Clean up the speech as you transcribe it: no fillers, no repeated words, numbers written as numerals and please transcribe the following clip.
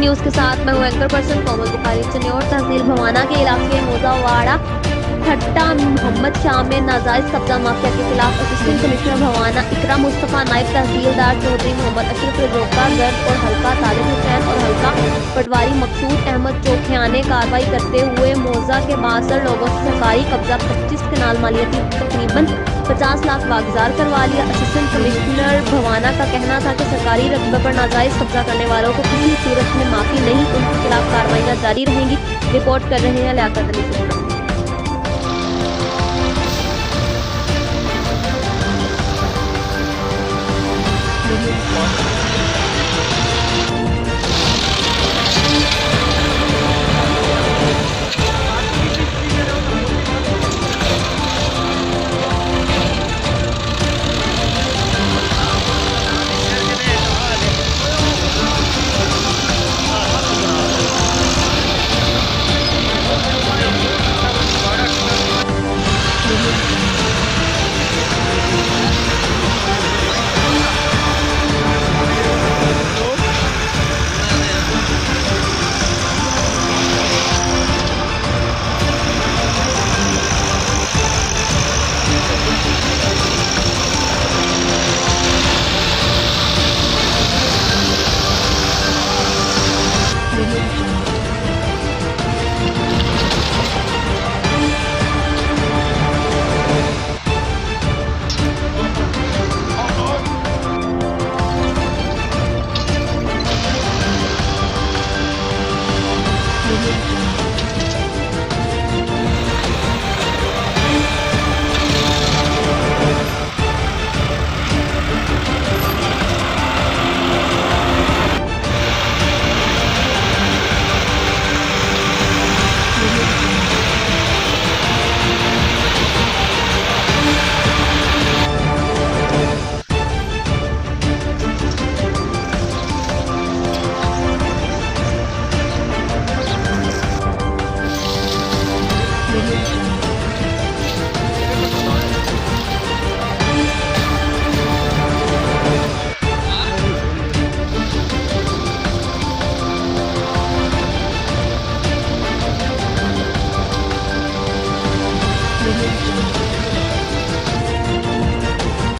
News के साथ मैं हूँ एंकर पर्सन चंद्र तहसील भवाना के इलाके मोजावाड़ा ठट्टा मोहम्मद शाह में नाजायज कब्जा माफिया के खिलाफ अस्सिस्टेंट कमिश्नर भवाना इकरा मुस्तफा, नायब तहसीलदार चौधरी मोहम्मद अशरफ रोका गर्द और हल्का तालिब हुसैन और हल्का पटवारी मकसूद अहमद चौखियाने कार्रवाई करते हुए मौजा के 62 लोगों से सरकारी कब्जा 25 कनाल मालियती तकरीबन 50 लाख वागजार करवा लिया। अस्सिस्टेंट कमिश्नर भवाना का कहना था कि सरकारी रकबे पर नाजायज कब्जा करने वालों को किसी सूरत में माफी नहीं, उनके खिलाफ कार्रवाइयां जारी रहेंगी। रिपोर्ट कर रहे हैं इलाके।